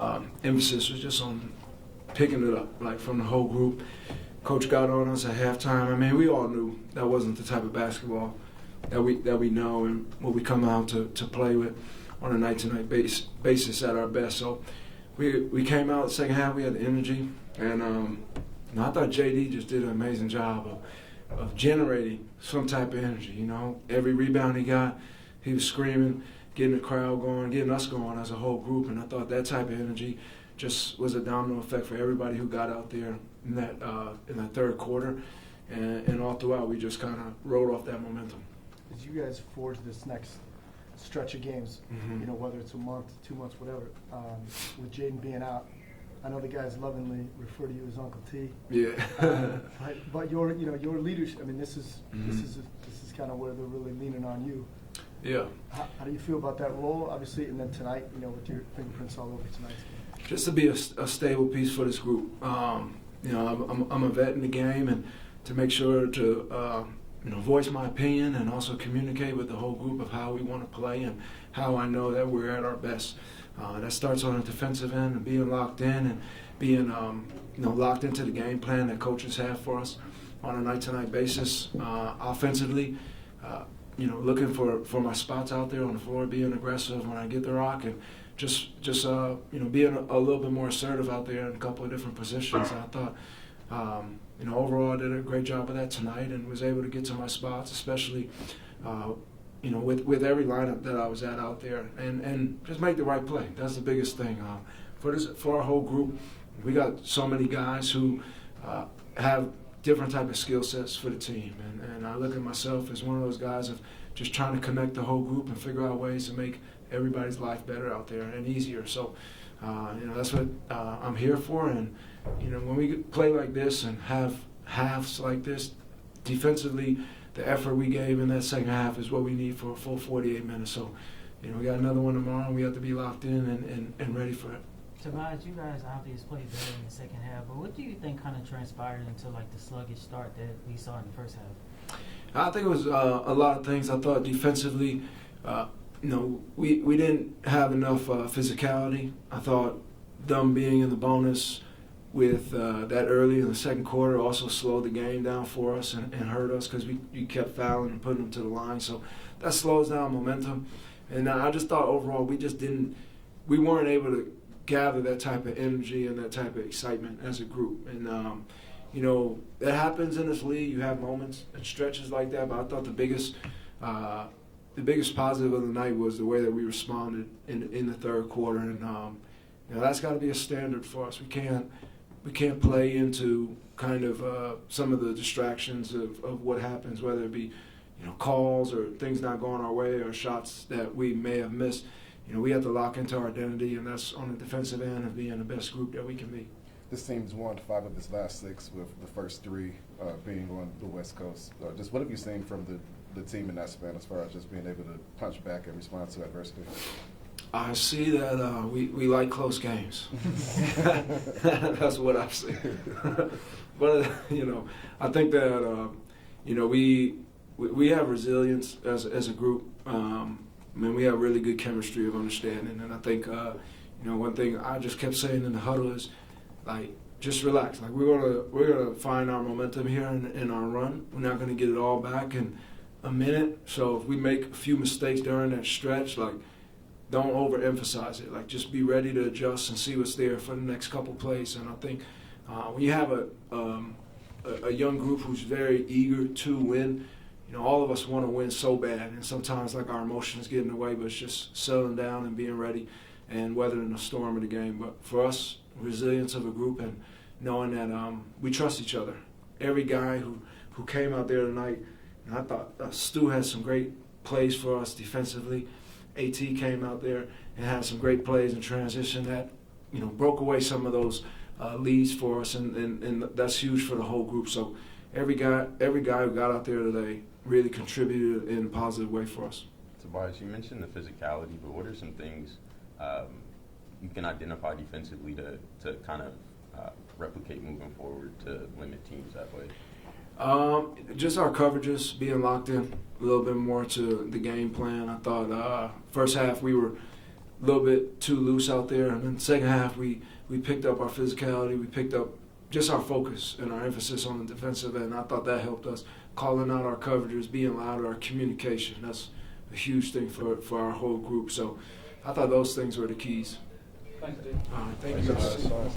Emphasis was just on picking it up, like from the whole group. Coach got on us at halftime. I mean, we all knew that wasn't the type of basketball that we know and what we come out to play with on a night-to-night basis at our best. So we came out the second half. We had the energy, and I thought JD just did an amazing job of generating some type of energy. You know, every rebound he got, he was screaming, getting the crowd going, getting us going as a whole group. And I thought that type of energy just was a domino effect for everybody who got out there in that third quarter, and all throughout we just kind of rode off that momentum. As you guys forge this next stretch of games, you know, whether it's a month, 2 months, whatever, with Jaden being out, I know the guys lovingly refer to you as Uncle T. Yeah. But your leadership. I mean, this is kind of where they're really leaning on you. Yeah. How do you feel about that role? Obviously, and then tonight, you know, with your fingerprints all over tonight's game. Just to be a stable piece for this group. You know, I'm a vet in the game, and to make sure to voice my opinion and also communicate with the whole group of how we want to play and how I know that we're at our best. That starts on the defensive end and being locked in and being locked into the game plan that coaches have for us on a night-to-night basis. Offensively, looking for my spots out there on the floor, being aggressive when I get the rock, and just being a little bit more assertive out there in a couple of different positions. I thought, overall I did a great job of that tonight and was able to get to my spots, especially, with every lineup that I was at out there, and just make the right play. That's the biggest thing. For our whole group, we got so many guys who have different type of skill sets for the team, and I look at myself as one of those guys of just trying to connect the whole group and figure out ways to make everybody's life better out there and easier. So, that's what I'm here for. And when we play like this and have halves like this, defensively, the effort we gave in that second half is what we need for a full 48 minutes. So, we got another one tomorrow, and we have to be locked in and ready for it. Tobias, you guys obviously played better in the second half, but what do you think kind of transpired into like the sluggish start that we saw in the first half? I think it was a lot of things. I thought defensively, we didn't have enough physicality. I thought them being in the bonus with that early in the second quarter also slowed the game down for us and hurt us because we kept fouling and putting them to the line. So that slows down momentum. And I just thought overall we weren't able to gather that type of energy and that type of excitement as a group. And, that happens in this league. You have moments and stretches like that, but I thought the biggest positive of the night was the way that we responded in the third quarter. And, that's got to be a standard for us. We can't play into kind of some of the distractions of what happens, whether it be, calls or things not going our way or shots that we may have missed. We have to lock into our identity, and that's on the defensive end of being the best group that we can be. This team's won 5 of its last 6, with the first 3 being on the West Coast. Just what have you seen from the team in that span as far as just being able to punch back and respond to adversity? I see that we like close games. That's what I've seen. But, I think that, we have resilience as a group. We have really good chemistry of understanding, and I think one thing I just kept saying in the huddle is, like, just relax. Like, we're gonna find our momentum here in our run. We're not gonna get it all back in a minute. So if we make a few mistakes during that stretch, like, don't overemphasize it. Like, just be ready to adjust and see what's there for the next couple plays. And I think when you have a young group who's very eager to win. All of us want to win so bad, and sometimes like our emotions get in the way, but it's just settling down and being ready and weathering the storm of the game. But for us, resilience of a group and knowing that we trust each other. Every guy who came out there tonight, I thought Stu had some great plays for us defensively. AT came out there and had some great plays in transition that broke away some of those leads for us, and that's huge for the whole group. So every guy who got out there today really contributed in a positive way for us. Tobias, you mentioned the physicality, but what are some things you can identify defensively to kind of replicate moving forward to limit teams that way? Just our coverages, being locked in a little bit more to the game plan. I thought first half we were a little bit too loose out there. And then the second half, we picked up our physicality. We picked up just our focus and our emphasis on the defensive end. I thought that helped us, calling out our coverages, being louder, our communication. That's a huge thing for our whole group. So I thought those things were the keys. Thanks, Dave. All right, thank you guys.